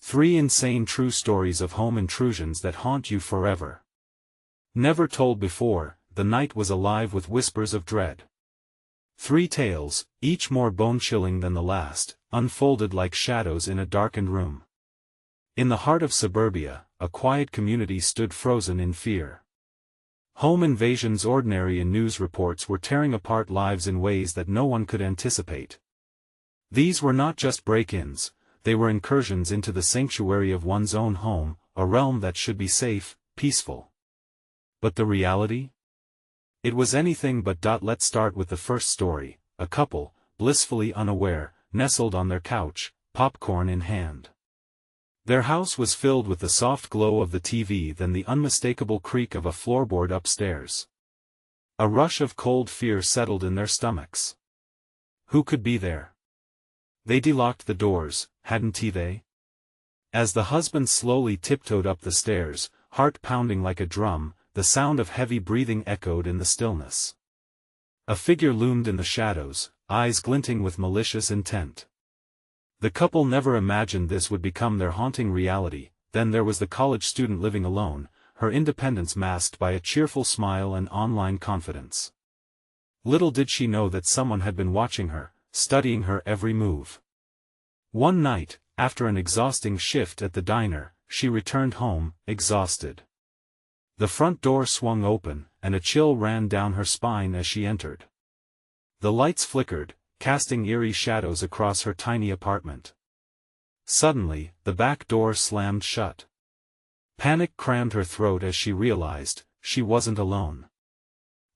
3 insane true stories of home intrusions that haunt you forever. Never told before, the night was alive with whispers of dread. 3 tales, each more bone-chilling than the last, unfolded like shadows in a darkened room. In the heart of suburbia, a quiet community stood frozen in fear. Home invasions ordinary in news reports were tearing apart lives in ways that no one could anticipate. These were not just break-ins, they were incursions into the sanctuary of one's own home, a realm that should be safe, peaceful. But the reality? It was anything but. Let's start with the first story. A couple, blissfully unaware, nestled on their couch, popcorn in hand. Their house was filled with the soft glow of the TV, then the unmistakable creak of a floorboard upstairs. A rush of cold fear settled in their stomachs. Who could be there? They delocked the doors, hadn't they? As the husband slowly tiptoed up the stairs, heart pounding like a drum, the sound of heavy breathing echoed in the stillness. A figure loomed in the shadows, eyes glinting with malicious intent. The couple never imagined this would become their haunting reality. Then there was the college student living alone, her independence masked by a cheerful smile and online confidence. Little did she know that someone had been watching her, studying her every move. One night, after an exhausting shift at the diner, she returned home, exhausted. The front door swung open, and a chill ran down her spine as she entered. The lights flickered, casting eerie shadows across her tiny apartment. Suddenly, the back door slammed shut. Panic crammed her throat as she realized she wasn't alone.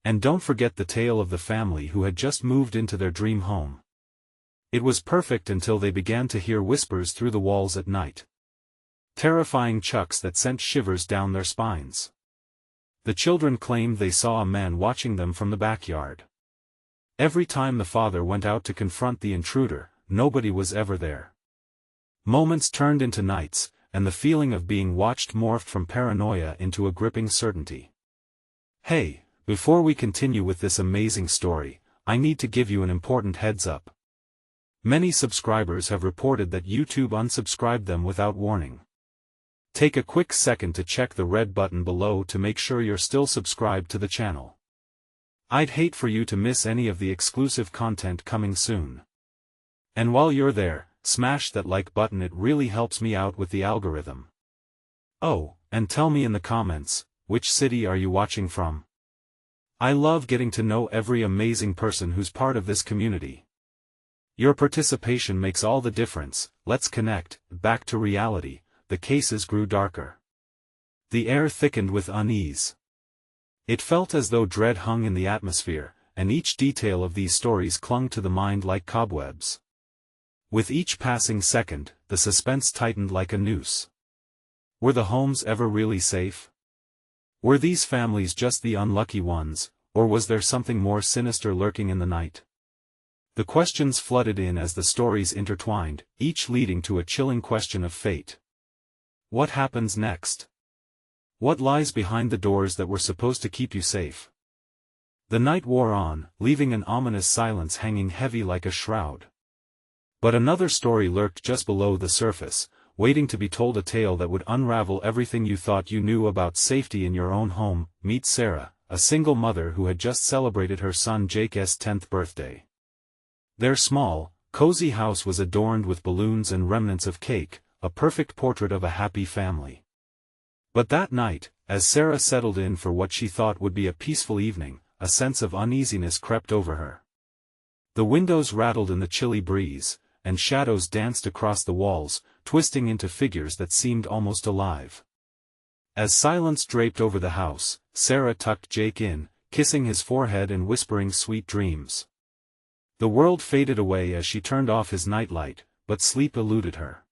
And don't forget the tale of the family who had just moved into their dream home. It was perfect until they began to hear whispers through the walls at night. Terrifying chucks that sent shivers down their spines. The children claimed they saw a man watching them from the backyard. Every time the father went out to confront the intruder, nobody was ever there. Moments turned into nights, and the feeling of being watched morphed from paranoia into a gripping certainty. Hey, before we continue with this amazing story, I need to give you an important heads up. Many subscribers have reported that YouTube unsubscribed them without warning. Take a quick second to check the red button below to make sure you're still subscribed to the channel. I'd hate for you to miss any of the exclusive content coming soon. And while you're there, smash that like button, it really helps me out with the algorithm. Oh, and tell me in the comments, which city are you watching from? I love getting to know every amazing person who's part of this community. Your participation makes all the difference. Let's connect. Back to reality. The cases grew darker. The air thickened with unease. It felt as though dread hung in the atmosphere, and each detail of these stories clung to the mind like cobwebs. With each passing second, the suspense tightened like a noose. Were the homes ever really safe? Were these families just the unlucky ones, or was there something more sinister lurking in the night? The questions flooded in as the stories intertwined, each leading to a chilling question of fate. What happens next? What lies behind the doors that were supposed to keep you safe? The night wore on, leaving an ominous silence hanging heavy like a shroud. But another story lurked just below the surface, waiting to be told, a tale that would unravel everything you thought you knew about safety in your own home. Meet Sarah, a single mother who had just celebrated her son Jake's 10th birthday. Their small, cozy house was adorned with balloons and remnants of cake, a perfect portrait of a happy family. But that night, as Sarah settled in for what she thought would be a peaceful evening, a sense of uneasiness crept over her. The windows rattled in the chilly breeze, and shadows danced across the walls, twisting into figures that seemed almost alive. As silence draped over the house, Sarah tucked Jake in, kissing his forehead and whispering sweet dreams. The world faded away as she turned off his nightlight, but sleep eluded her.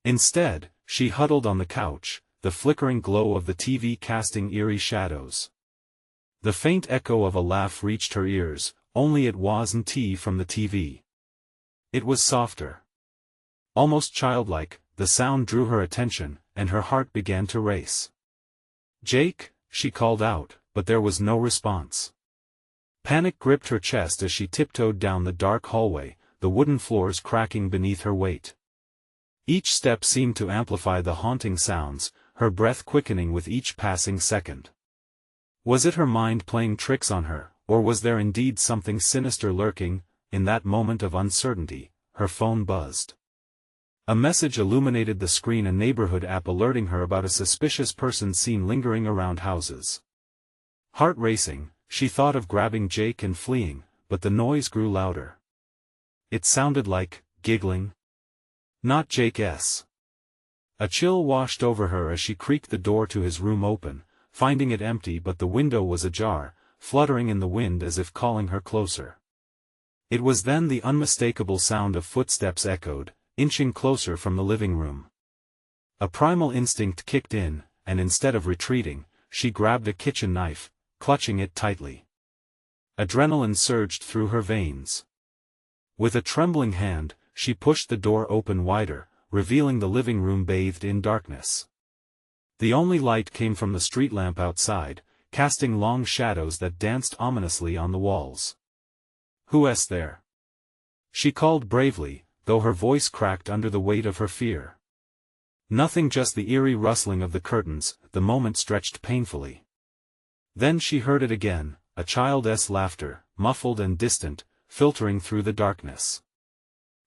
Instead, she huddled on the couch, the flickering glow of the TV casting eerie shadows. The faint echo of a laugh reached her ears, only it wasn't from the TV. It was softer. Almost childlike, the sound drew her attention, and her heart began to race. "Jake," she called out, but there was no response. Panic gripped her chest as she tiptoed down the dark hallway, the wooden floors cracking beneath her weight. Each step seemed to amplify the haunting sounds, her breath quickening with each passing second. Was it her mind playing tricks on her, or was there indeed something sinister lurking? In that moment of uncertainty, her phone buzzed. A message illuminated the screen, a neighborhood app alerting her about a suspicious person seen lingering around houses. Heart racing, she thought of grabbing Jake and fleeing, but the noise grew louder. It sounded like giggling. Not Jake's. A chill washed over her as she creaked the door to his room open, finding it empty, but the window was ajar, fluttering in the wind as if calling her closer. It was then the unmistakable sound of footsteps echoed, inching closer from the living room. A primal instinct kicked in, and instead of retreating, she grabbed a kitchen knife, clutching it tightly. Adrenaline surged through her veins. With a trembling hand, she pushed the door open wider, revealing the living room bathed in darkness. The only light came from the street lamp outside, casting long shadows that danced ominously on the walls. "Who's there?" she called bravely, though her voice cracked under the weight of her fear. Nothing, just the eerie rustling of the curtains. The moment stretched painfully. Then she heard it again, a child's laughter, muffled and distant, filtering through the darkness.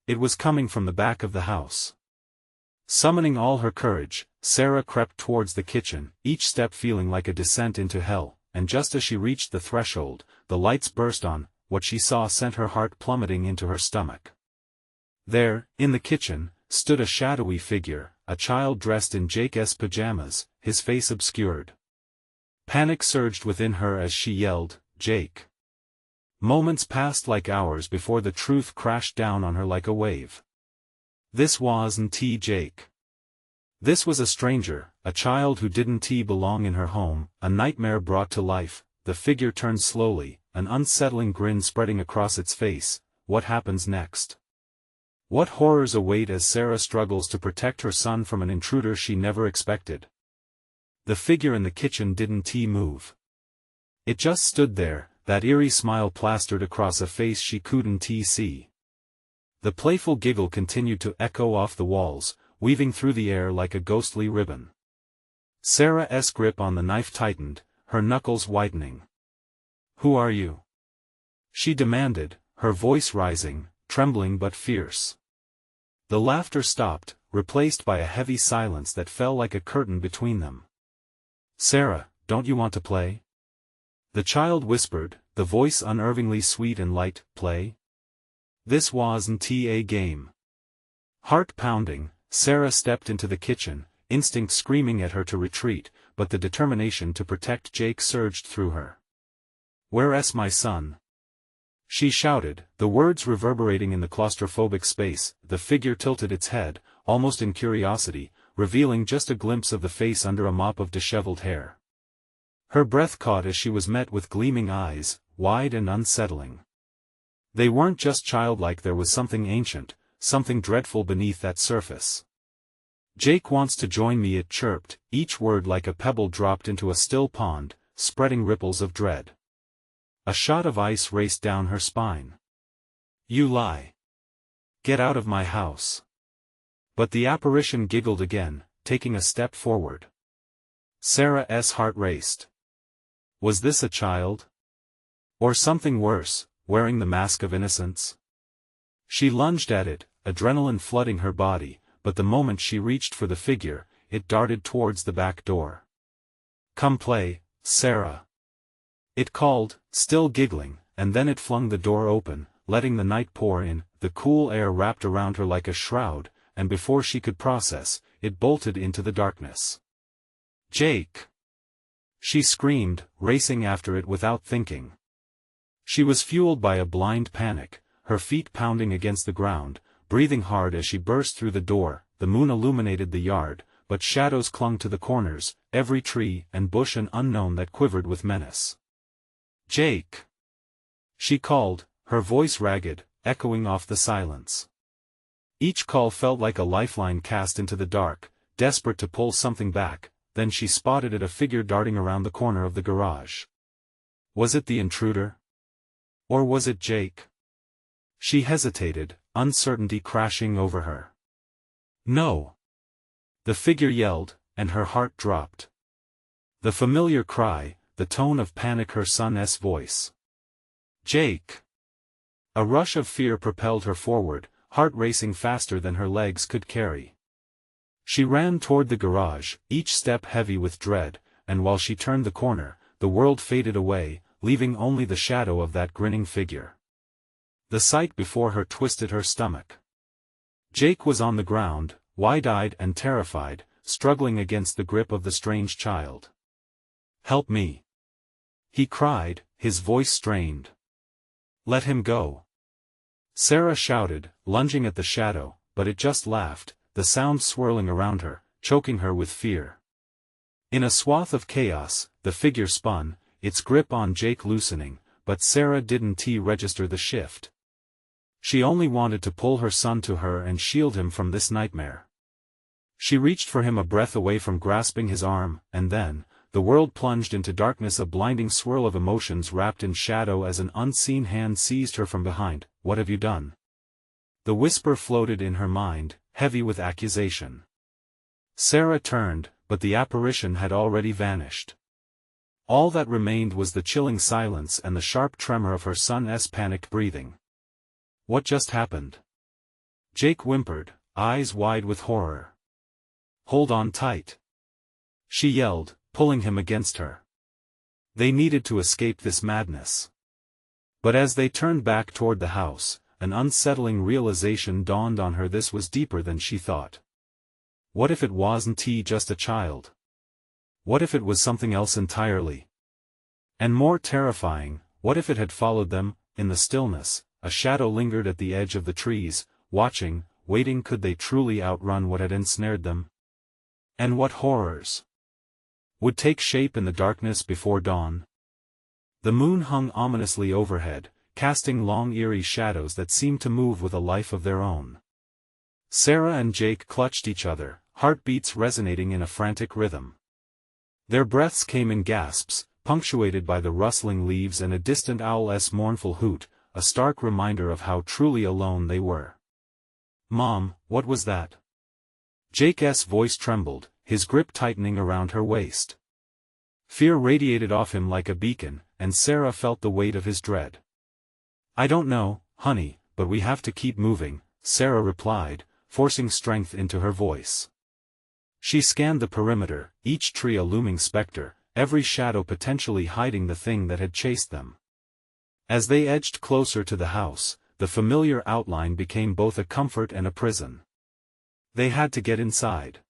It was coming from the back of the house. Summoning all her courage, Sarah crept towards the kitchen, each step feeling like a descent into hell, and just as she reached the threshold, the lights burst on. What she saw sent her heart plummeting into her stomach. There, in the kitchen, stood a shadowy figure, a child dressed in Jake's pajamas, his face obscured. Panic surged within her as she yelled, "Jake!" Moments passed like hours before the truth crashed down on her like a wave. This wasn't Jake. This was a stranger, a child who didn't belong in her home, a nightmare brought to life. The figure turned slowly, an unsettling grin spreading across its face. What happens next? What horrors await as Sarah struggles to protect her son from an intruder she never expected? The figure in the kitchen didn't move. It just stood there, that eerie smile plastered across a face she couldn't see. The playful giggle continued to echo off the walls, weaving through the air like a ghostly ribbon. Sarah's grip on the knife tightened, her knuckles whitening. "Who are you?" she demanded, her voice rising, trembling but fierce. The laughter stopped, replaced by a heavy silence that fell like a curtain between them. "Sarah, don't you want to play?" the child whispered, the voice unnervingly sweet and light. "Play? This wasn't a game." Heart pounding, Sarah stepped into the kitchen, instinct screaming at her to retreat, but the determination to protect Jake surged through her. "Where's my son?" she shouted, the words reverberating in the claustrophobic space. The figure tilted its head, almost in curiosity, revealing just a glimpse of the face under a mop of disheveled hair. Her breath caught as she was met with gleaming eyes, wide and unsettling. They weren't just childlike, there was something ancient, something dreadful beneath that surface. "Jake wants to join me," it chirped, each word like a pebble dropped into a still pond, spreading ripples of dread. A shot of ice raced down her spine. "You lie. Get out of my house." But the apparition giggled again, taking a step forward. Sarah's heart raced. Was this a child? Or something worse, wearing the mask of innocence? She lunged at it, adrenaline flooding her body, but the moment she reached for the figure, it darted towards the back door. "Come play, Sarah," it called, still giggling, and then it flung the door open, letting the night pour in. The cool air wrapped around her like a shroud, and before she could process, it bolted into the darkness. "Jake!" she screamed, racing after it without thinking. She was fueled by a blind panic, her feet pounding against the ground, breathing hard as she burst through the door. The moon illuminated the yard, but shadows clung to the corners, every tree and bush an unknown that quivered with menace. "Jake!" she called, her voice ragged, echoing off the silence. Each call felt like a lifeline cast into the dark, desperate to pull something back. Then she spotted a figure darting around the corner of the garage. Was it the intruder? Or was it Jake? She hesitated, uncertainty crashing over her. No! The figure yelled, and her heart dropped. The familiar cry, the tone of panic, her son's voice. Jake! A rush of fear propelled her forward, heart racing faster than her legs could carry. She ran toward the garage, each step heavy with dread, and while she turned the corner, the world faded away, leaving only the shadow of that grinning figure. The sight before her twisted her stomach. Jake was on the ground, wide-eyed and terrified, struggling against the grip of the strange child. "Help me!" he cried, his voice strained. "Let him go!" Sarah shouted, lunging at the shadow, but it just laughed, the sound swirling around her, choking her with fear. In a swath of chaos, the figure spun, its grip on Jake loosening, but Sarah didn't register the shift. She only wanted to pull her son to her and shield him from this nightmare. She reached for him, a breath away from grasping his arm, and then, the world plunged into darkness, a blinding swirl of emotions wrapped in shadow as an unseen hand seized her from behind. "What have you done?" The whisper floated in her mind, heavy with accusation. Sarah turned, but the apparition had already vanished. All that remained was the chilling silence and the sharp tremor of her son's panicked breathing. "What just happened?" Jake whimpered, eyes wide with horror. "Hold on tight," she yelled, pulling him against her. They needed to escape this madness. But as they turned back toward the house, an unsettling realization dawned on her. This was deeper than she thought. What if it wasn't just a child? What if it was something else entirely? And more terrifying, what if it had followed them? In the stillness, a shadow lingered at the edge of the trees, watching, waiting. Could they truly outrun what had ensnared them? And what horrors would take shape in the darkness before dawn? The moon hung ominously overhead, casting long eerie shadows that seemed to move with a life of their own. Sarah and Jake clutched each other, heartbeats resonating in a frantic rhythm. Their breaths came in gasps, punctuated by the rustling leaves and a distant owl's mournful hoot, a stark reminder of how truly alone they were. "Mom, what was that?" Jake's voice trembled, his grip tightening around her waist. Fear radiated off him like a beacon, and Sarah felt the weight of his dread. "I don't know, honey, but we have to keep moving," Sarah replied, forcing strength into her voice. She scanned the perimeter, each tree a looming specter, every shadow potentially hiding the thing that had chased them. As they edged closer to the house, the familiar outline became both a comfort and a prison. They had to get inside.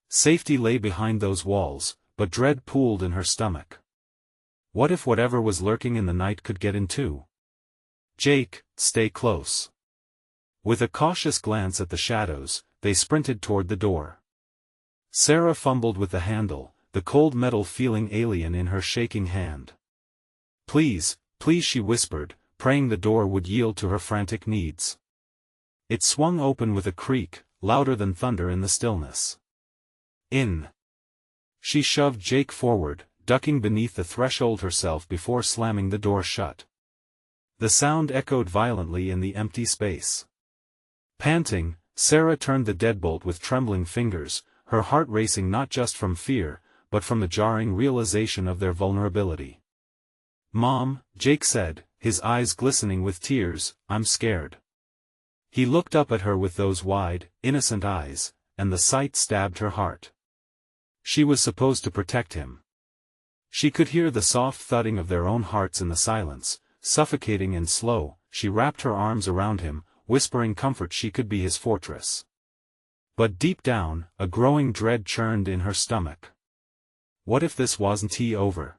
Safety lay behind those walls, but dread pooled in her stomach. What if whatever was lurking in the night could get in too? "Jake, stay close." With a cautious glance at the shadows, they sprinted toward the door. Sarah fumbled with the handle, the cold metal feeling alien in her shaking hand. "Please, please," she whispered, praying the door would yield to her frantic needs. It swung open with a creak, louder than thunder in the stillness. "In." She shoved Jake forward, ducking beneath the threshold herself before slamming the door shut. The sound echoed violently in the empty space. Panting, Sarah turned the deadbolt with trembling fingers, her heart racing not just from fear, but from the jarring realization of their vulnerability. "Mom," Jake said, his eyes glistening with tears, "I'm scared." He looked up at her with those wide, innocent eyes, and the sight stabbed her heart. She was supposed to protect him. She could hear the soft thudding of their own hearts in the silence, suffocating and slow. She wrapped her arms around him, whispering comfort. She could be his fortress. But deep down, a growing dread churned in her stomach. What if this wasn't over?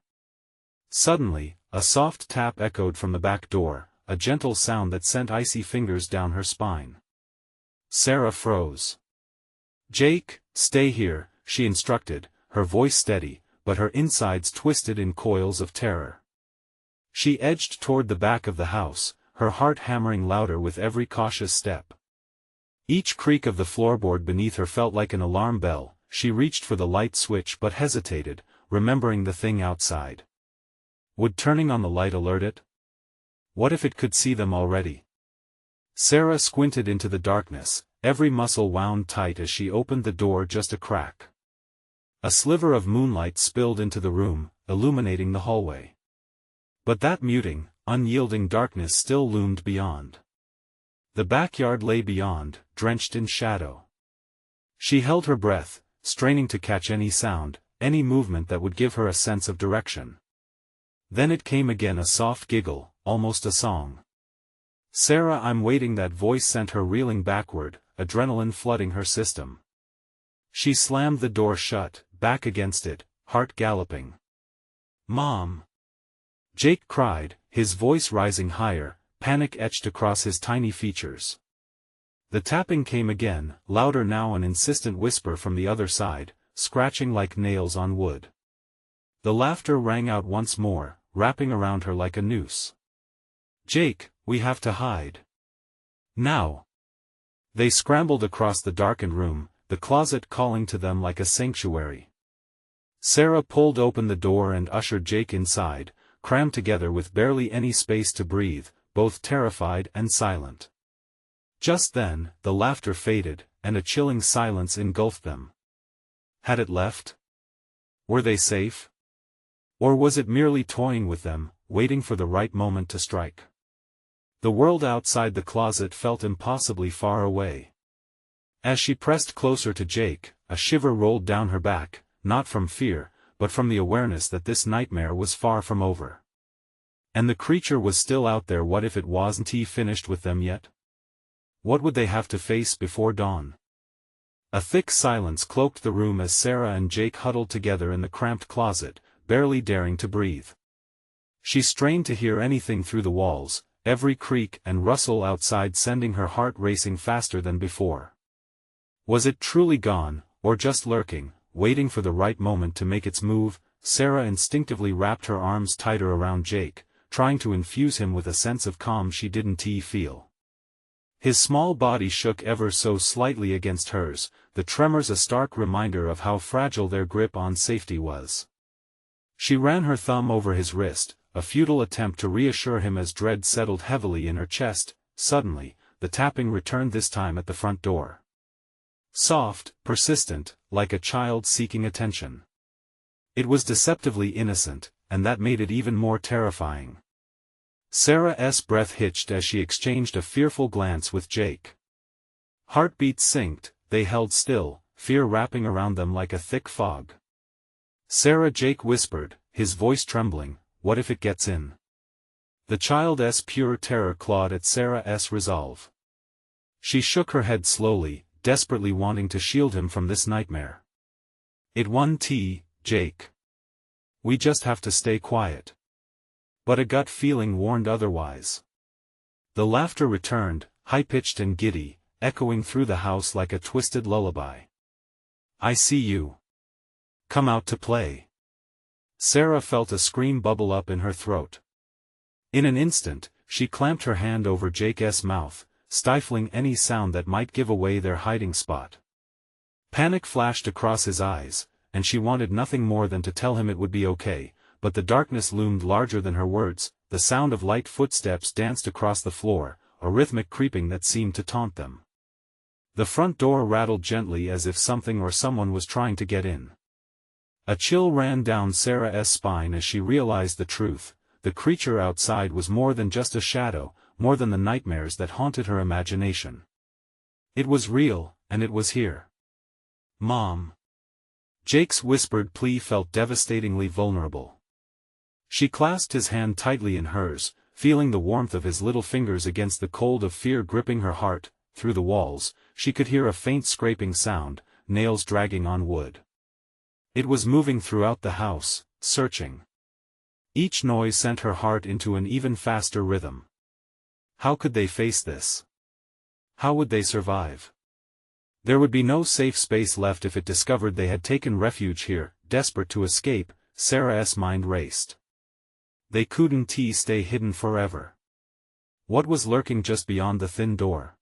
Suddenly, a soft tap echoed from the back door, a gentle sound that sent icy fingers down her spine. Sarah froze. "Jake, stay here," she instructed, her voice steady, but her insides twisted in coils of terror. She edged toward the back of the house, her heart hammering louder with every cautious step. Each creak of the floorboard beneath her felt like an alarm bell. She reached for the light switch but hesitated, remembering the thing outside. Would turning on the light alert it? What if it could see them already? Sarah squinted into the darkness, every muscle wound tight as she opened the door just a crack. A sliver of moonlight spilled into the room, illuminating the hallway. But that muting, unyielding darkness still loomed beyond. The backyard lay beyond, drenched in shadow. She held her breath, straining to catch any sound, any movement that would give her a sense of direction. Then it came again, a soft giggle, almost a song. "Sarah, I'm waiting." That voice sent her reeling backward, adrenaline flooding her system. She slammed the door shut, back against it, heart galloping. "Mom!" Jake cried, his voice rising higher, panic etched across his tiny features. The tapping came again, louder now, an insistent whisper from the other side, scratching like nails on wood. The laughter rang out once more, wrapping around her like a noose. "Jake, we have to hide. Now!" They scrambled across the darkened room, the closet calling to them like a sanctuary. Sarah pulled open the door and ushered Jake inside, crammed together with barely any space to breathe, both terrified and silent. Just then, the laughter faded, and a chilling silence engulfed them. Had it left? Were they safe? Or was it merely toying with them, waiting for the right moment to strike? The world outside the closet felt impossibly far away. As she pressed closer to Jake, a shiver rolled down her back, not from fear, but from the awareness that this nightmare was far from over. And the creature was still out there. What if it wasn't finished with them yet? What would they have to face before dawn? A thick silence cloaked the room as Sarah and Jake huddled together in the cramped closet, barely daring to breathe. She strained to hear anything through the walls, every creak and rustle outside sending her heart racing faster than before. Was it truly gone, or just lurking, waiting for the right moment to make its move? Sarah instinctively wrapped her arms tighter around Jake, trying to infuse him with a sense of calm she didn't feel. His small body shook ever so slightly against hers, the tremors a stark reminder of how fragile their grip on safety was. She ran her thumb over his wrist, a futile attempt to reassure him as dread settled heavily in her chest. Suddenly, the tapping returned, this time at the front door. Soft, persistent, like a child seeking attention. It was deceptively innocent, and that made it even more terrifying. Sarah's breath hitched as she exchanged a fearful glance with Jake. Heartbeats synced, they held still, fear wrapping around them like a thick fog. "Sarah," Jake whispered, his voice trembling, "what if it gets in?" The child's pure terror clawed at Sarah's resolve. She shook her head slowly, desperately wanting to shield him from this nightmare. "It won't, Jake. We just have to stay quiet." But a gut feeling warned otherwise. The laughter returned, high-pitched and giddy, echoing through the house like a twisted lullaby. "I see you. Come out to play." Sarah felt a scream bubble up in her throat. In an instant, she clamped her hand over Jake's mouth, stifling any sound that might give away their hiding spot. Panic flashed across his eyes, and she wanted nothing more than to tell him it would be okay, but the darkness loomed larger than her words. The sound of light footsteps danced across the floor, a rhythmic creeping that seemed to taunt them. The front door rattled gently as if something or someone was trying to get in. A chill ran down Sarah's spine as she realized the truth. The creature outside was more than just a shadow, more than the nightmares that haunted her imagination. It was real, and it was here. "Mom." Jake's whispered plea felt devastatingly vulnerable. She clasped his hand tightly in hers, feeling the warmth of his little fingers against the cold of fear gripping her heart. Through the walls, she could hear a faint scraping sound, nails dragging on wood. It was moving throughout the house, searching. Each noise sent her heart into an even faster rhythm. How could they face this? How would they survive? There would be no safe space left if it discovered they had taken refuge here. Desperate to escape, Sarah's mind raced. They couldn't stay hidden forever. What was lurking just beyond the thin door?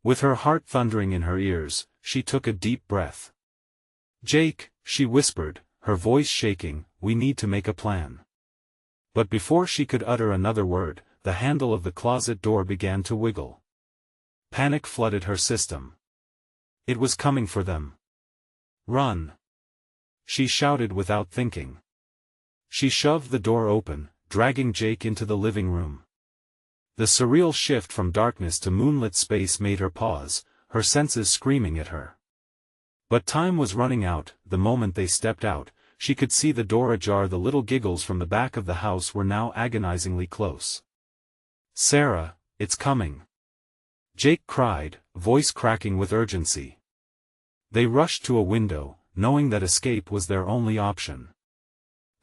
With her heart thundering in her ears, she took a deep breath. "Jake," she whispered, her voice shaking, "we need to make a plan." But before she could utter another word, the handle of the closet door began to wiggle. Panic flooded her system. It was coming for them. "Run!" she shouted without thinking. She shoved the door open, dragging Jake into the living room. The surreal shift from darkness to moonlit space made her pause, her senses screaming at her. But time was running out. The moment they stepped out, she could see the door ajar. The little giggles from the back of the house were now agonizingly close. "Sarah, it's coming!" Jake cried, voice cracking with urgency. They rushed to a window, knowing that escape was their only option.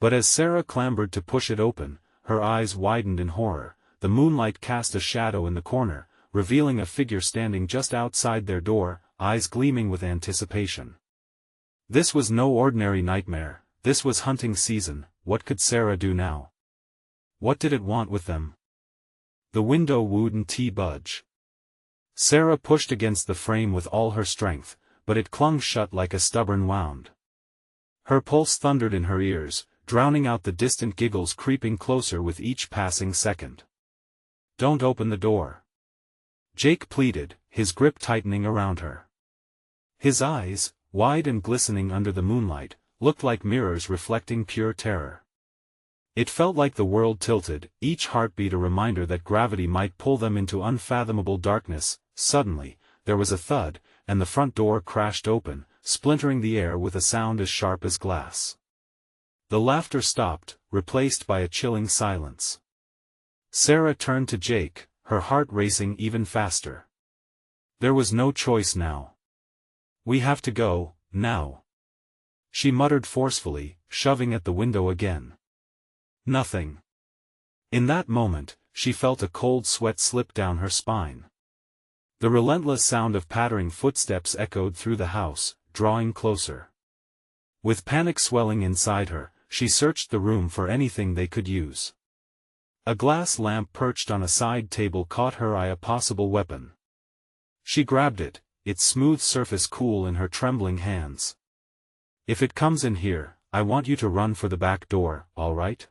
But as Sarah clambered to push it open, her eyes widened in horror. The moonlight cast a shadow in the corner, revealing a figure standing just outside their door, eyes gleaming with anticipation. This was no ordinary nightmare, this was hunting season. What could Sarah do now? What did it want with them? The window wouldn't budge. Sarah pushed against the frame with all her strength, but it clung shut like a stubborn wound. Her pulse thundered in her ears, drowning out the distant giggles creeping closer with each passing second. "Don't open the door," Jake pleaded, his grip tightening around her. His eyes, wide and glistening under the moonlight, looked like mirrors reflecting pure terror. It felt like the world tilted, each heartbeat a reminder that gravity might pull them into unfathomable darkness. Suddenly, there was a thud, and the front door crashed open, splintering the air with a sound as sharp as glass. The laughter stopped, replaced by a chilling silence. Sarah turned to Jake, her heart racing even faster. There was no choice now. "We have to go, now," she muttered forcefully, shoving at the window again. Nothing. In that moment, she felt a cold sweat slip down her spine. The relentless sound of pattering footsteps echoed through the house, drawing closer. With panic swelling inside her, she searched the room for anything they could use. A glass lamp perched on a side table caught her eye, a possible weapon. She grabbed it, its smooth surface cool in her trembling hands. "If it comes in here, I want you to run for the back door, all right?"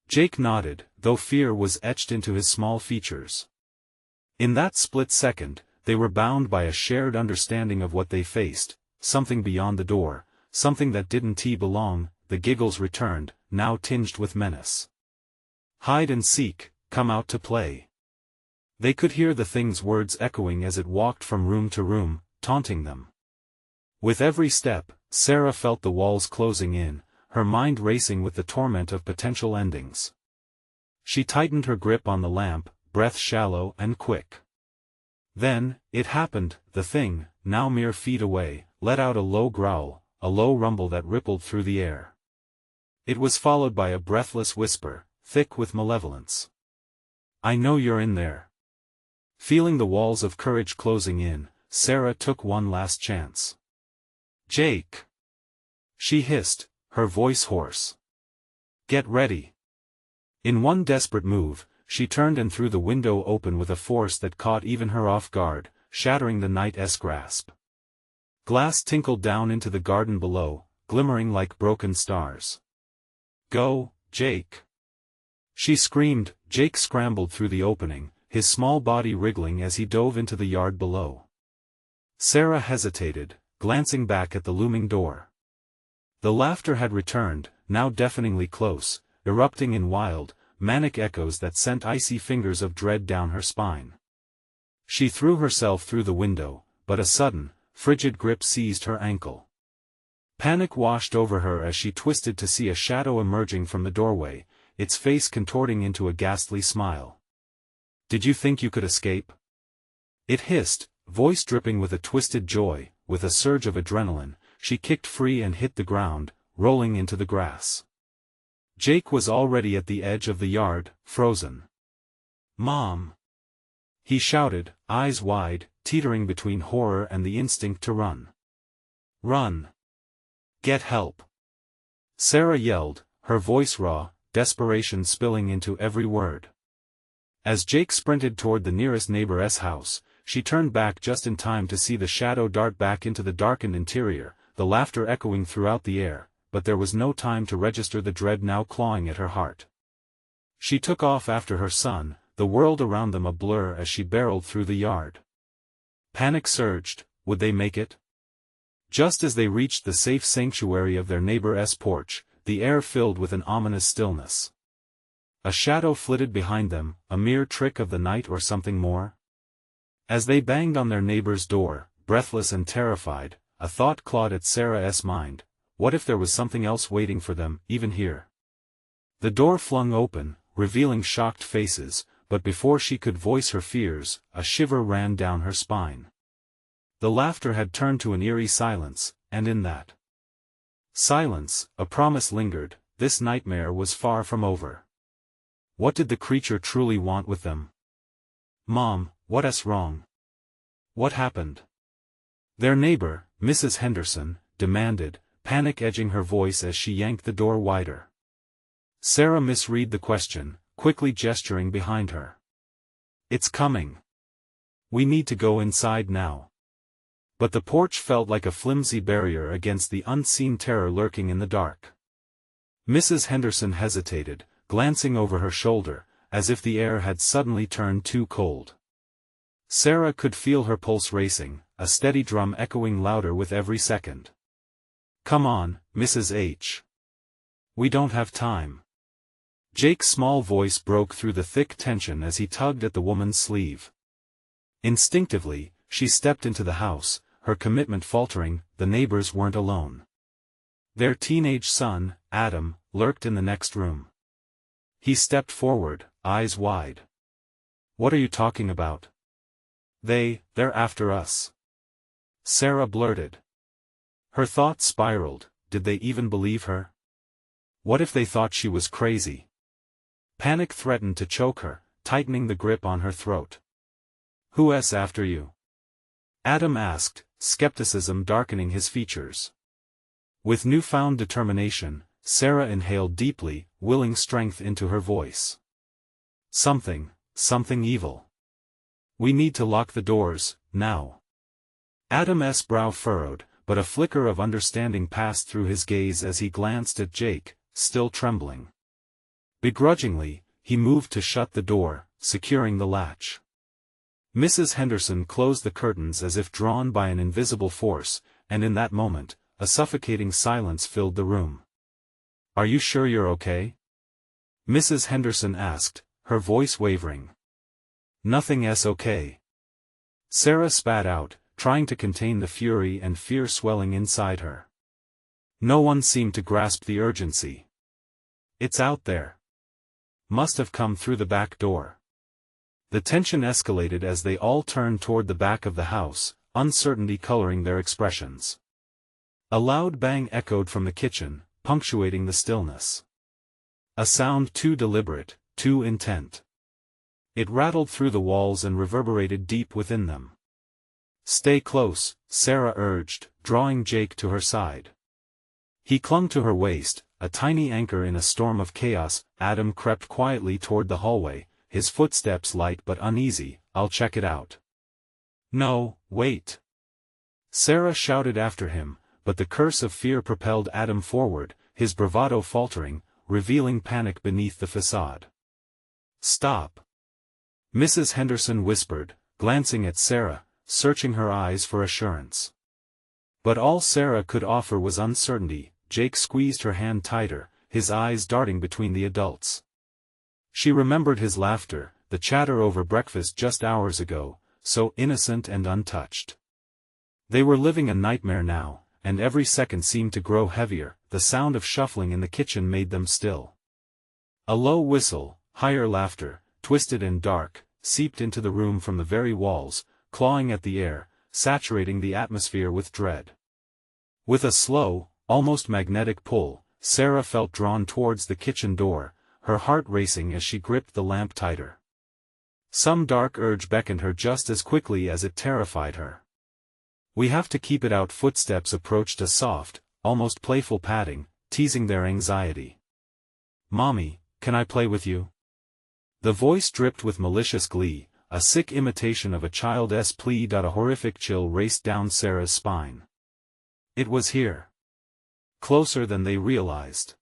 Jake nodded, though fear was etched into his small features. In that split second, they were bound by a shared understanding of what they faced, something beyond the door, something that didn't belong. The giggles returned, now tinged with menace. "Hide and seek, come out to play." They could hear the thing's words echoing as it walked from room to room, taunting them. With every step, Sarah felt the walls closing in, her mind racing with the torment of potential endings. She tightened her grip on the lamp, breath shallow and quick. Then, it happened. The thing, now mere feet away, let out a low growl, a low rumble that rippled through the air. It was followed by a breathless whisper, thick with malevolence. "I know you're in there." Feeling the walls of courage closing in, Sarah took one last chance. "Jake!" she hissed, her voice hoarse. "Get ready." In one desperate move, she turned and threw the window open with a force that caught even her off guard, shattering the night's grasp. Glass tinkled down into the garden below, glimmering like broken stars. "Go, Jake!" she screamed. Jake scrambled through the opening, his small body wriggling as he dove into the yard below. Sarah hesitated, glancing back at the looming door. The laughter had returned, now deafeningly close, erupting in wild, manic echoes that sent icy fingers of dread down her spine. She threw herself through the window, but a sudden, frigid grip seized her ankle. Panic washed over her as she twisted to see a shadow emerging from the doorway, its face contorting into a ghastly smile. "Did you think you could escape?" it hissed, voice dripping with a twisted joy. With a surge of adrenaline, she kicked free and hit the ground, rolling into the grass. Jake was already at the edge of the yard, frozen. "Mom!" he shouted, eyes wide, teetering between horror and the instinct to run. "Run! Get help!" Sarah yelled, her voice raw, desperation spilling into every word. As Jake sprinted toward the nearest neighbor's house, she turned back just in time to see the shadow dart back into the darkened interior, the laughter echoing throughout the air, but there was no time to register the dread now clawing at her heart. She took off after her son, the world around them a blur as she barreled through the yard. Panic surged. Would they make it? Just as they reached the safe sanctuary of their neighbor's porch, the air filled with an ominous stillness. A shadow flitted behind them, a mere trick of the night or something more? As they banged on their neighbor's door, breathless and terrified, a thought clawed at Sarah's mind. What if there was something else waiting for them, even here? The door flung open, revealing shocked faces, but before she could voice her fears, a shiver ran down her spine. The laughter had turned to an eerie silence, and in that silence, a promise lingered: this nightmare was far from over. What did the creature truly want with them? "Mom, what's wrong? What happened?" Their neighbor, Mrs. Henderson, demanded, panic edging her voice as she yanked the door wider. Sarah misread the question, quickly gesturing behind her. "It's coming. We need to go inside now." But the porch felt like a flimsy barrier against the unseen terror lurking in the dark. Mrs. Henderson hesitated, glancing over her shoulder, as if the air had suddenly turned too cold. Sarah could feel her pulse racing, a steady drum echoing louder with every second. "Come on, Mrs. H. We don't have time." Jake's small voice broke through the thick tension as he tugged at the woman's sleeve. Instinctively, she stepped into the house, her commitment faltering. The neighbors weren't alone. Their teenage son, Adam, lurked in the next room. He stepped forward, eyes wide. "What are you talking about?" They're after us," Sarah blurted. Her thoughts spiraled. Did they even believe her? What if they thought she was crazy? Panic threatened to choke her, tightening the grip on her throat. "Who's after you?" Adam asked, skepticism darkening his features. With newfound determination, Sarah inhaled deeply, willing strength into her voice. Something evil. We need to lock the doors, now." Adam's brow furrowed, but a flicker of understanding passed through his gaze as he glanced at Jake, still trembling. Begrudgingly, he moved to shut the door, securing the latch. Mrs. Henderson closed the curtains as if drawn by an invisible force, and in that moment, a suffocating silence filled the room. "Are you sure you're okay?" Mrs. Henderson asked, her voice wavering. "Nothing's okay," Sarah spat out, trying to contain the fury and fear swelling inside her. No one seemed to grasp the urgency. "It's out there. Must have come through the back door." The tension escalated as they all turned toward the back of the house, uncertainty coloring their expressions. A loud bang echoed from the kitchen, punctuating the stillness. A sound too deliberate, too intent. It rattled through the walls and reverberated deep within them. "Stay close," Sarah urged, drawing Jake to her side. He clung to her waist, a tiny anchor in a storm of chaos. Adam crept quietly toward the hallway, his footsteps light but uneasy. "I'll check it out." "No, wait." Sarah shouted after him, but the curse of fear propelled Adam forward, his bravado faltering, revealing panic beneath the facade. "Stop," Mrs. Henderson whispered, glancing at Sarah, searching her eyes for assurance. But all Sarah could offer was uncertainty. Jake squeezed her hand tighter, his eyes darting between the adults. She remembered his laughter, the chatter over breakfast just hours ago, so innocent and untouched. They were living a nightmare now, and every second seemed to grow heavier. The sound of shuffling in the kitchen made them still. A low whistle, higher laughter, twisted and dark, seeped into the room from the very walls, clawing at the air, saturating the atmosphere with dread. With a slow, almost magnetic pull, Sarah felt drawn towards the kitchen door, her heart racing as she gripped the lamp tighter. Some dark urge beckoned her just as quickly as it terrified her. "We have to keep it out." Footsteps approached, a soft, almost playful padding, teasing their anxiety. "Mommy, can I play with you?" The voice dripped with malicious glee, a sick imitation of a child's plea. A horrific chill raced down Sarah's spine. It was here. Closer than they realized.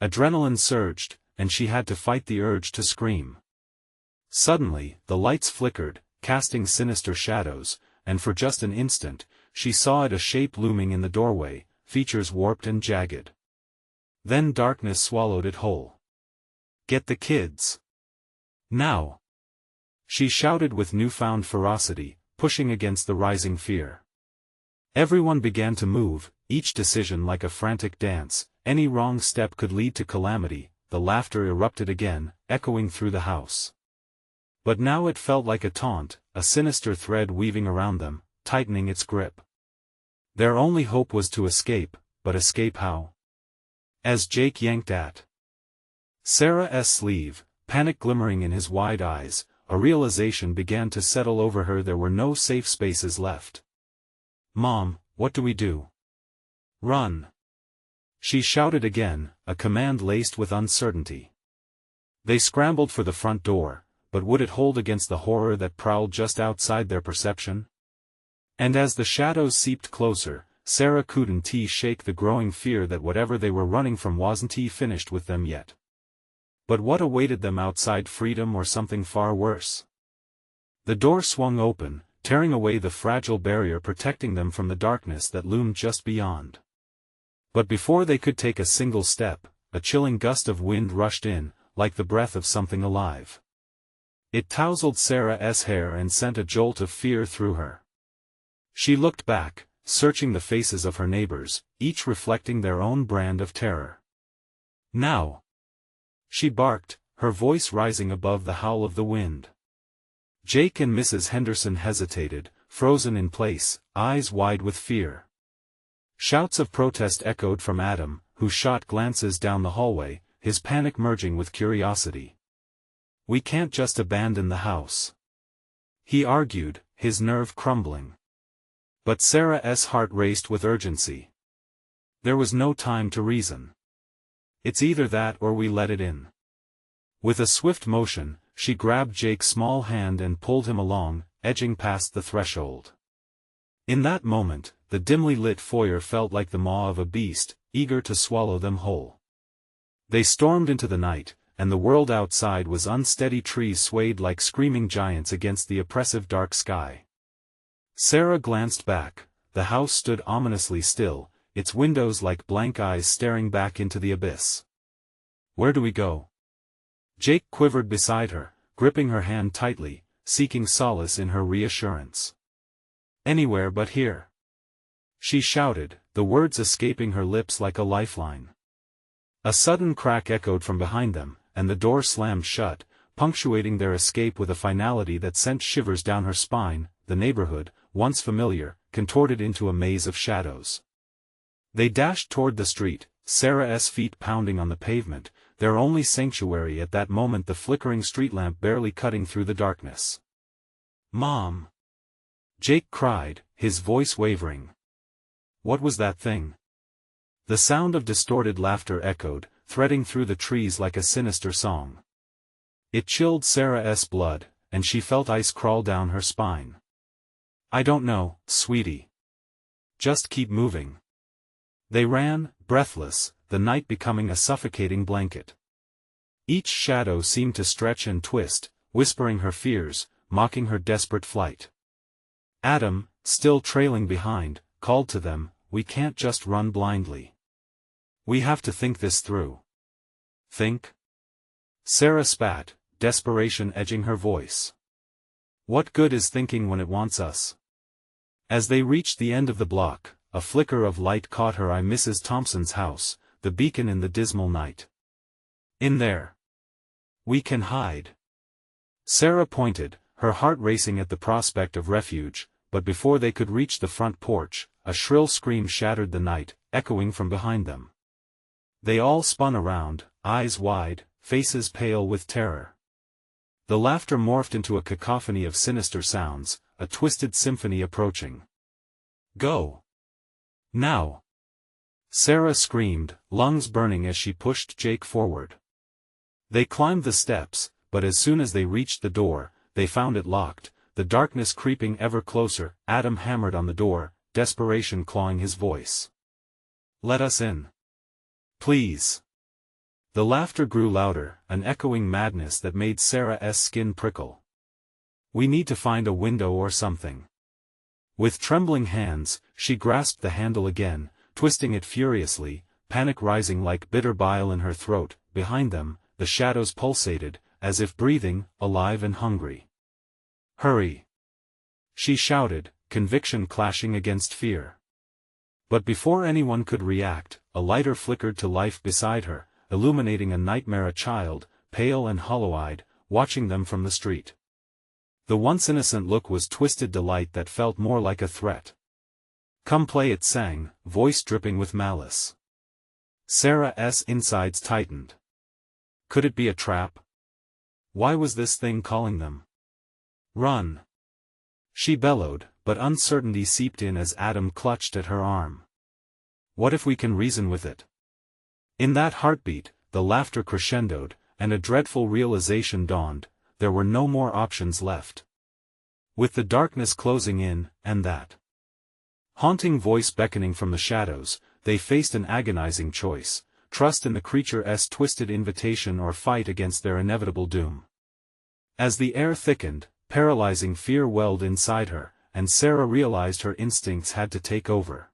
Adrenaline surged, and she had to fight the urge to scream. Suddenly, the lights flickered, casting sinister shadows, and for just an instant, she saw it, a shape looming in the doorway, features warped and jagged. Then darkness swallowed it whole. "Get the kids! Now!" she shouted with newfound ferocity, pushing against the rising fear. Everyone began to move, each decision like a frantic dance. Any wrong step could lead to calamity. The laughter erupted again, echoing through the house. But now it felt like a taunt, a sinister thread weaving around them, tightening its grip. Their only hope was to escape, but escape how? As Jake yanked at Sarah's sleeve, panic glimmering in his wide eyes, a realization began to settle over her. There were no safe spaces left. "Mom, what do we do?" "Run!" she shouted again, a command laced with uncertainty. They scrambled for the front door, but would it hold against the horror that prowled just outside their perception? And as the shadows seeped closer, Sarah couldn't shake the growing fear that whatever they were running from wasn't finished with them yet. But what awaited them outside? Freedom or something far worse? The door swung open, tearing away the fragile barrier protecting them from the darkness that loomed just beyond. But before they could take a single step, a chilling gust of wind rushed in, like the breath of something alive. It tousled Sarah's hair and sent a jolt of fear through her. She looked back, searching the faces of her neighbors, each reflecting their own brand of terror. "Now!" she barked, her voice rising above the howl of the wind. Jake and Mrs. Henderson hesitated, frozen in place, eyes wide with fear. Shouts of protest echoed from Adam, who shot glances down the hallway, his panic merging with curiosity. "We can't just abandon the house," he argued, his nerve crumbling. But Sarah's heart raced with urgency. There was no time to reason. "It's either that or we let it in." With a swift motion, she grabbed Jake's small hand and pulled him along, edging past the threshold. In that moment, the dimly lit foyer felt like the maw of a beast, eager to swallow them whole. They stormed into the night, and the world outside was unsteady. Trees swayed like screaming giants against the oppressive dark sky. Sarah glanced back. The house stood ominously still, its windows like blank eyes staring back into the abyss. "Where do we go?" Jake quivered beside her, gripping her hand tightly, seeking solace in her reassurance. "Anywhere but here," she shouted, the words escaping her lips like a lifeline. A sudden crack echoed from behind them, and the door slammed shut, punctuating their escape with a finality that sent shivers down her spine. The neighborhood, once familiar, contorted into a maze of shadows. They dashed toward the street, Sarah's feet pounding on the pavement, their only sanctuary at that moment, the flickering street lamp barely cutting through the darkness. "Mom!" Jake cried, his voice wavering. What was that thing? The sound of distorted laughter echoed, threading through the trees like a sinister song. It chilled Sarah's blood, and she felt ice crawl down her spine. "I don't know, sweetie. Just keep moving." They ran, breathless, the night becoming a suffocating blanket. Each shadow seemed to stretch and twist, whispering her fears, mocking her desperate flight. Adam, still trailing behind, called to them, "We can't just run blindly. We have to think this through." "Think?" Sarah spat, desperation edging her voice. "What good is thinking when it wants us?" As they reached the end of the block, a flicker of light caught her eye. Mrs. Thompson's house, the beacon in the dismal night. "In there. We can hide." Sarah pointed, her heart racing at the prospect of refuge, but before they could reach the front porch, a shrill scream shattered the night, echoing from behind them. They all spun around, eyes wide, faces pale with terror. The laughter morphed into a cacophony of sinister sounds, a twisted symphony approaching. "Go! Now!" Sarah screamed, lungs burning as she pushed Jake forward. They climbed the steps, but as soon as they reached the door, they found it locked, the darkness creeping ever closer. Adam hammered on the door, desperation clawing his voice. "Let us in. Please." The laughter grew louder, an echoing madness that made Sarah's skin prickle. "We need to find a window or something." With trembling hands, she grasped the handle again, twisting it furiously, panic rising like bitter bile in her throat. Behind them, the shadows pulsated, as if breathing, alive and hungry. "Hurry!" she shouted, conviction clashing against fear. But before anyone could react, a lighter flickered to life beside her, illuminating a nightmare child, pale and hollow-eyed, watching them from the street. The once innocent look was twisted delight that felt more like a threat. "Come play," it sang, voice dripping with malice. Sarah's insides tightened. Could it be a trap? Why was this thing calling them? "Run!" she bellowed, but uncertainty seeped in as Adam clutched at her arm. "What if we can reason with it?" In that heartbeat, the laughter crescendoed, and a dreadful realization dawned: there were no more options left. With the darkness closing in, and that haunting voice beckoning from the shadows, they faced an agonizing choice: trust in the creature's twisted invitation or fight against their inevitable doom. As the air thickened, paralyzing fear welled inside her, and Sarah realized her instincts had to take over.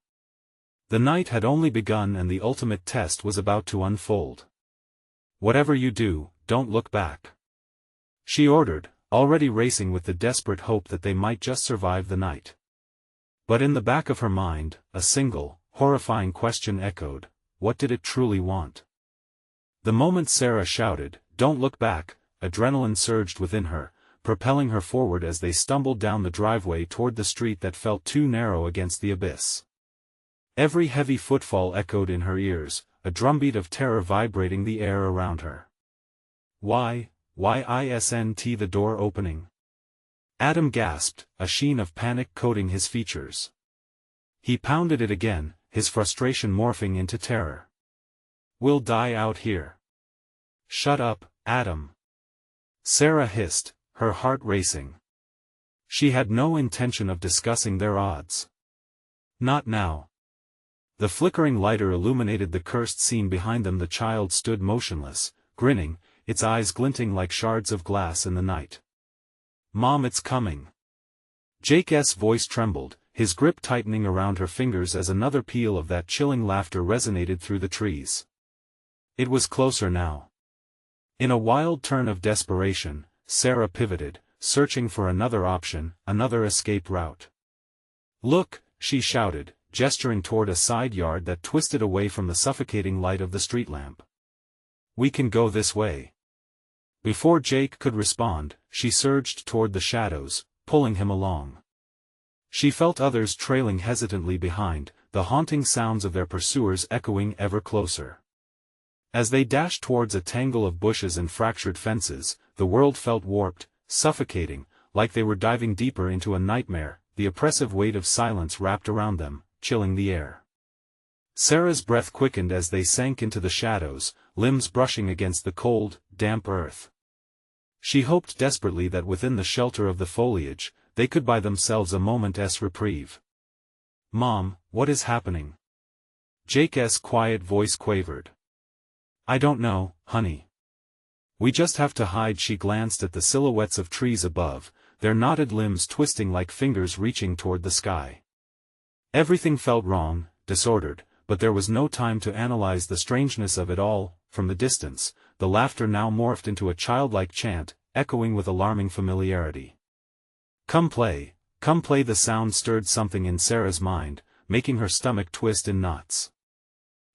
The night had only begun and the ultimate test was about to unfold. "Whatever you do, don't look back," she ordered, already racing with the desperate hope that they might just survive the night. But in the back of her mind, a single, horrifying question echoed: what did it truly want? The moment Sarah shouted, "Don't look back," adrenaline surged within her, propelling her forward as they stumbled down the driveway toward the street that felt too narrow against the abyss. Every heavy footfall echoed in her ears, a drumbeat of terror vibrating the air around her. Why isn't the door opening?" Adam gasped, a sheen of panic coating his features. He pounded it again, his frustration morphing into terror. "We'll die out here." "Shut up, Adam," Sarah hissed, her heart racing. She had no intention of discussing their odds. Not now. The flickering lighter illuminated the cursed scene behind them. The child stood motionless, grinning, its eyes glinting like shards of glass in the night. "Mom, it's coming." Jake's voice trembled, his grip tightening around her fingers as another peal of that chilling laughter resonated through the trees. It was closer now. In a wild turn of desperation, Sarah pivoted, searching for another option, another escape route. "Look," she shouted, gesturing toward a side yard that twisted away from the suffocating light of the street lamp. "We can go this way." Before Jake could respond, she surged toward the shadows, pulling him along. She felt others trailing hesitantly behind, the haunting sounds of their pursuers echoing ever closer. As they dashed towards a tangle of bushes and fractured fences, the world felt warped, suffocating, like they were diving deeper into a nightmare. The oppressive weight of silence wrapped around them, chilling the air. Sarah's breath quickened as they sank into the shadows, limbs brushing against the cold, damp earth. She hoped desperately that within the shelter of the foliage, they could buy themselves a moment's reprieve. "Mom, what is happening?" Jake's quiet voice quavered. "I don't know, honey. We just have to hide." She glanced at the silhouettes of trees above, their knotted limbs twisting like fingers reaching toward the sky. Everything felt wrong, disordered, but there was no time to analyze the strangeness of it all. From the distance, the laughter now morphed into a childlike chant, echoing with alarming familiarity. Come play." The sound stirred something in Sarah's mind, making her stomach twist in knots.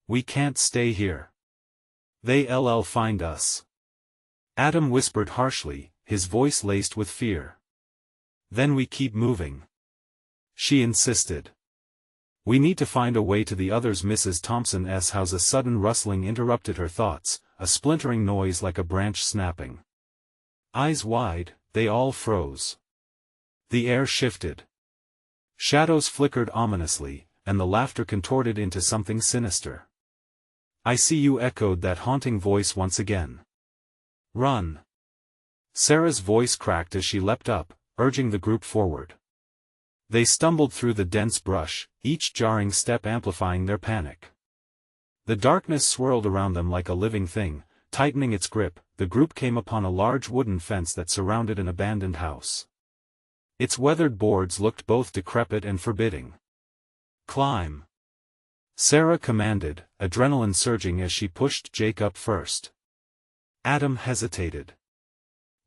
"We can't stay here. They'll find us," Adam whispered harshly, his voice laced with fear. "Then we keep moving," she insisted. "We need to find a way to the others." Mrs. Thompson's house. A sudden rustling interrupted her thoughts, a splintering noise like a branch snapping. Eyes wide, they all froze. The air shifted. Shadows flickered ominously, and the laughter contorted into something sinister. "I see you," echoed that haunting voice once again. "Run!" Sarah's voice cracked as she leapt up, urging the group forward. They stumbled through the dense brush, each jarring step amplifying their panic. The darkness swirled around them like a living thing, tightening its grip. The group came upon a large wooden fence that surrounded an abandoned house. Its weathered boards looked both decrepit and forbidding. "Climb!" Sarah commanded, adrenaline surging as she pushed Jake up first. Adam hesitated.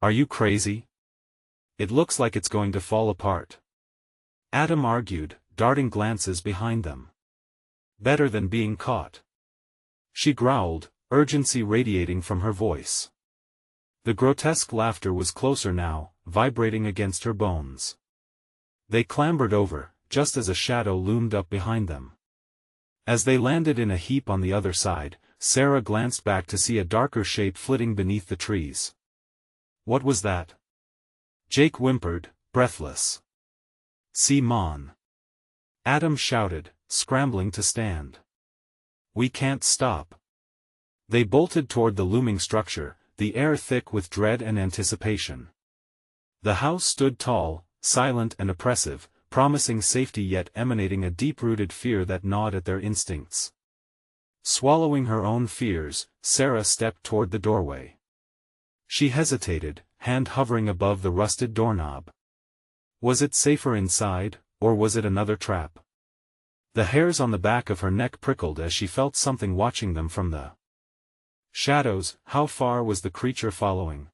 "Are you crazy? It looks like it's going to fall apart." Adam argued, darting glances behind them. "Better than being caught," she growled, urgency radiating from her voice. The grotesque laughter was closer now, vibrating against her bones. They clambered over, just as a shadow loomed up behind them. As they landed in a heap on the other side, Sarah glanced back to see a darker shape flitting beneath the trees. "What was that?" Jake whimpered, breathless. "See Mon!" Adam shouted, scrambling to stand. "We can't stop." They bolted toward the looming structure, the air thick with dread and anticipation. The house stood tall, silent and oppressive, promising safety yet emanating a deep-rooted fear that gnawed at their instincts. Swallowing her own fears, Sarah stepped toward the doorway. She hesitated, hand hovering above the rusted doorknob. Was it safer inside, or was it another trap? The hairs on the back of her neck prickled as she felt something watching them from the shadows. How far was the creature following?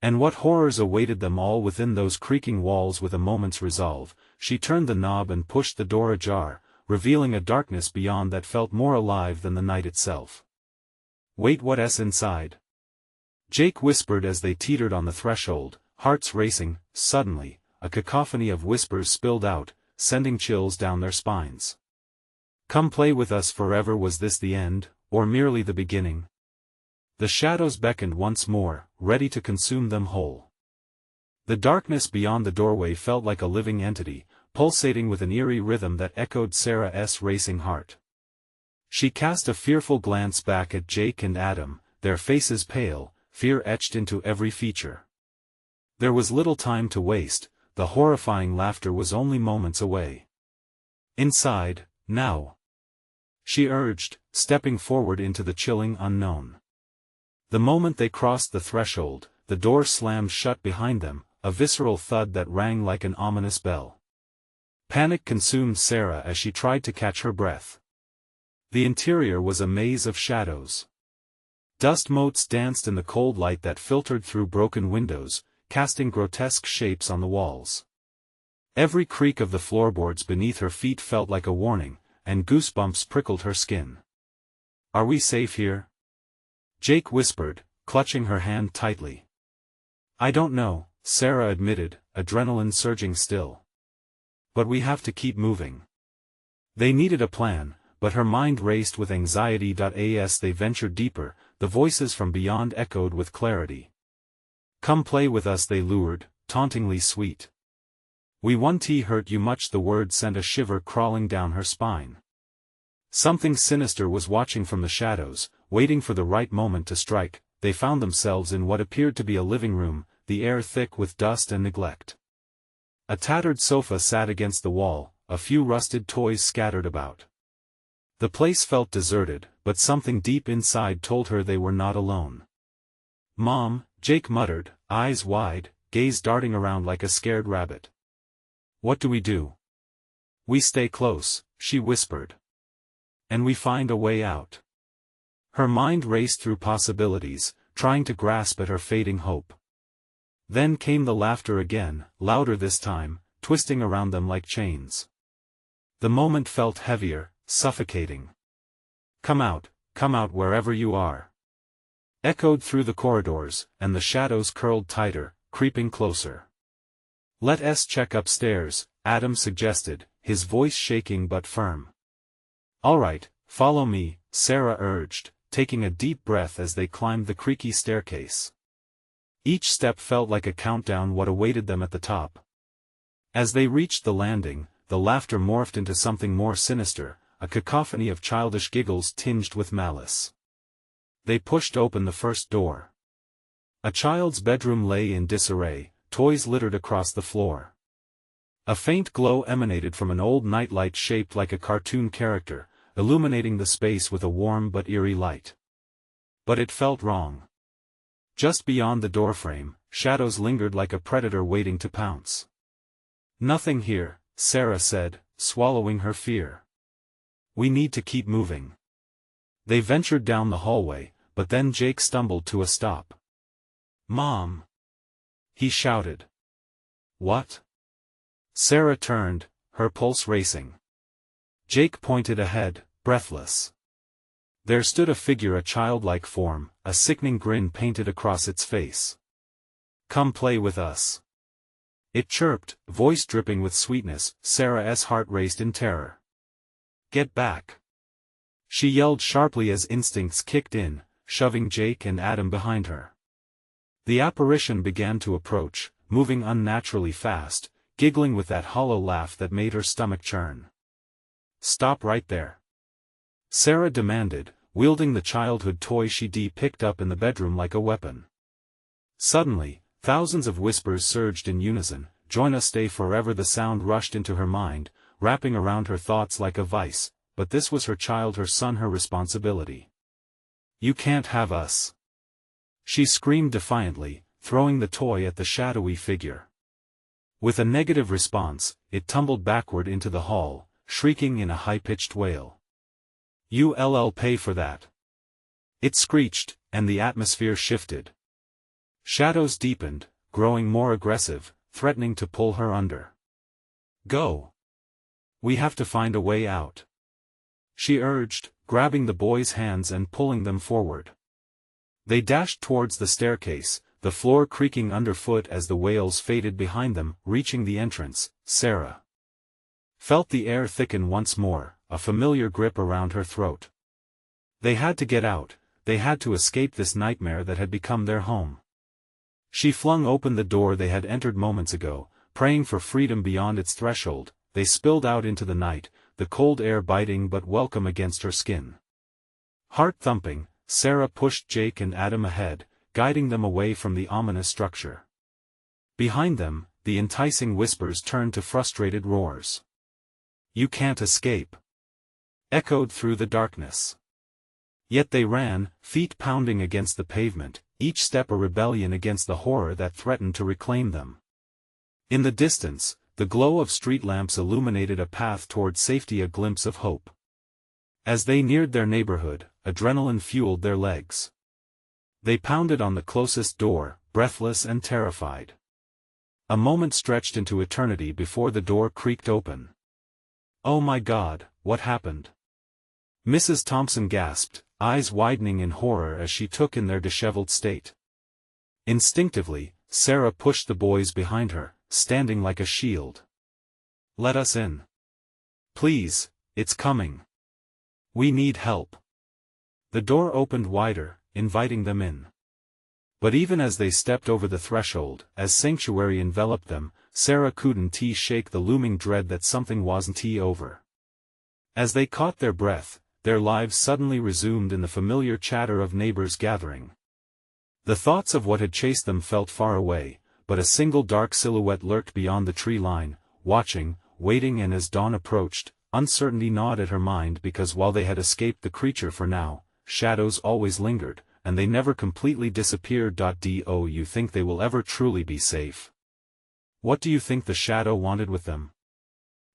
And what horrors awaited them all within those creaking walls? With a moment's resolve, she turned the knob and pushed the door ajar, revealing a darkness beyond that felt more alive than the night itself. "Wait, what's inside?" Jake whispered as they teetered on the threshold, hearts racing. Suddenly, a cacophony of whispers spilled out, sending chills down their spines. "Come play with us forever." Was this the end, or merely the beginning? The shadows beckoned once more, ready to consume them whole. The darkness beyond the doorway felt like a living entity, pulsating with an eerie rhythm that echoed Sarah's racing heart. She cast a fearful glance back at Jake and Adam, their faces pale, fear etched into every feature. There was little time to waste, the horrifying laughter was only moments away. "Inside, now," she urged, stepping forward into the chilling unknown. The moment they crossed the threshold, the door slammed shut behind them, a visceral thud that rang like an ominous bell. Panic consumed Sarah as she tried to catch her breath. The interior was a maze of shadows. Dust motes danced in the cold light that filtered through broken windows, casting grotesque shapes on the walls. Every creak of the floorboards beneath her feet felt like a warning, and goosebumps prickled her skin. "Are we safe here?" Jake whispered, clutching her hand tightly. "I don't know," Sarah admitted, adrenaline surging still. "But we have to keep moving." They needed a plan, but her mind raced with anxiety. As they ventured deeper, the voices from beyond echoed with clarity. "Come play with us," they lured, tauntingly sweet. "We won't hurt you much." The word sent a shiver crawling down her spine. Something sinister was watching from the shadows, waiting for the right moment to strike. They found themselves in what appeared to be a living room, the air thick with dust and neglect. A tattered sofa sat against the wall, a few rusted toys scattered about. The place felt deserted, but something deep inside told her they were not alone. "Mom," Jake muttered, eyes wide, gaze darting around like a scared rabbit. "What do we do?" "We stay close," she whispered. "And we find a way out." Her mind raced through possibilities, trying to grasp at her fading hope. Then came the laughter again, louder this time, twisting around them like chains. The moment felt heavier, suffocating. come out wherever you are," echoed through the corridors, and the shadows curled tighter, creeping closer. "Let's check upstairs," Adam suggested, his voice shaking but firm. "All right, follow me," Sarah urged, taking a deep breath as they climbed the creaky staircase. Each step felt like a countdown what awaited them at the top. As they reached the landing, the laughter morphed into something more sinister, a cacophony of childish giggles tinged with malice. They pushed open the first door. A child's bedroom lay in disarray, toys littered across the floor. A faint glow emanated from an old nightlight shaped like a cartoon character, illuminating the space with a warm but eerie light. But it felt wrong. Just beyond the doorframe, shadows lingered like a predator waiting to pounce. Nothing here, Sarah said, swallowing her fear. We need to keep moving. They ventured down the hallway, but then Jake stumbled to a stop. Mom! He shouted. What? Sarah turned, her pulse racing. Jake pointed ahead, breathless. There stood a figure, a childlike form, a sickening grin painted across its face. Come play with us. It chirped, voice dripping with sweetness. Sarah's heart raced in terror. Get back! She yelled sharply as instincts kicked in, shoving Jake and Adam behind her. The apparition began to approach, moving unnaturally fast, giggling with that hollow laugh that made her stomach churn. Stop right there! Sarah demanded, wielding the childhood toy she'd picked up in the bedroom like a weapon. Suddenly, thousands of whispers surged in unison. Join us, stay forever. The sound rushed into her mind, wrapping around her thoughts like a vice, but this was her child, her son, her responsibility. You can't have us! She screamed defiantly, throwing the toy at the shadowy figure. With a negative response, it tumbled backward into the hall, shrieking in a high-pitched wail. You'll pay for that! It screeched, and the atmosphere shifted. Shadows deepened, growing more aggressive, threatening to pull her under. Go! We have to find a way out, she urged, grabbing the boys' hands and pulling them forward. They dashed towards the staircase, the floor creaking underfoot as the wails faded behind them. Reaching the entrance, Sarah felt the air thicken once more, a familiar grip around her throat. They had to get out, they had to escape this nightmare that had become their home. She flung open the door they had entered moments ago, praying for freedom beyond its threshold. They spilled out into the night, the cold air biting but welcome against her skin. Heart thumping, Sarah pushed Jake and Adam ahead, guiding them away from the ominous structure. Behind them, the enticing whispers turned to frustrated roars. You can't escape! Echoed through the darkness. Yet they ran, feet pounding against the pavement, each step a rebellion against the horror that threatened to reclaim them. In the distance, the glow of street lamps illuminated a path toward safety, a glimpse of hope. As they neared their neighborhood, adrenaline fueled their legs. They pounded on the closest door, breathless and terrified. A moment stretched into eternity before the door creaked open. Oh my God, what happened? Mrs. Thompson gasped, eyes widening in horror as she took in their disheveled state. Instinctively, Sarah pushed the boys behind her, standing like a shield. Let us in. Please, it's coming. We need help. The door opened wider, inviting them in. But even as they stepped over the threshold, as sanctuary enveloped them, Sarah couldn't shake the looming dread that something wasn't over. As they caught their breath, their lives suddenly resumed in the familiar chatter of neighbors gathering. The thoughts of what had chased them felt far away, but a single dark silhouette lurked beyond the tree line, watching, waiting, and as dawn approached, uncertainty gnawed at her mind because while they had escaped the creature for now, shadows always lingered, and they never completely disappeared. Do you think they will ever truly be safe? What do you think the shadow wanted with them?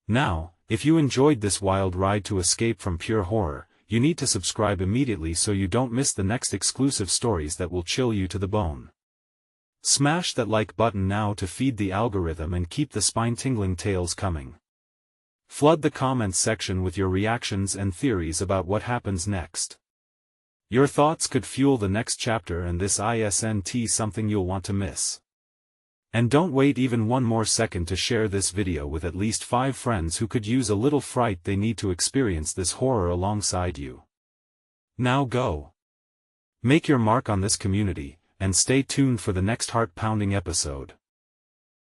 Now, if you enjoyed this wild ride to escape from pure horror, you need to subscribe immediately so you don't miss the next exclusive stories that will chill you to the bone. Smash that like button now to feed the algorithm and keep the spine-tingling tales coming. Flood the comments section with your reactions and theories about what happens next. Your thoughts could fuel the next chapter, and this isn't something you'll want to miss. And don't wait even one more second to share this video with at least 5 friends who could use a little fright. They need to experience this horror alongside you. Now go. Make your mark on this community, and stay tuned for the next heart-pounding episode.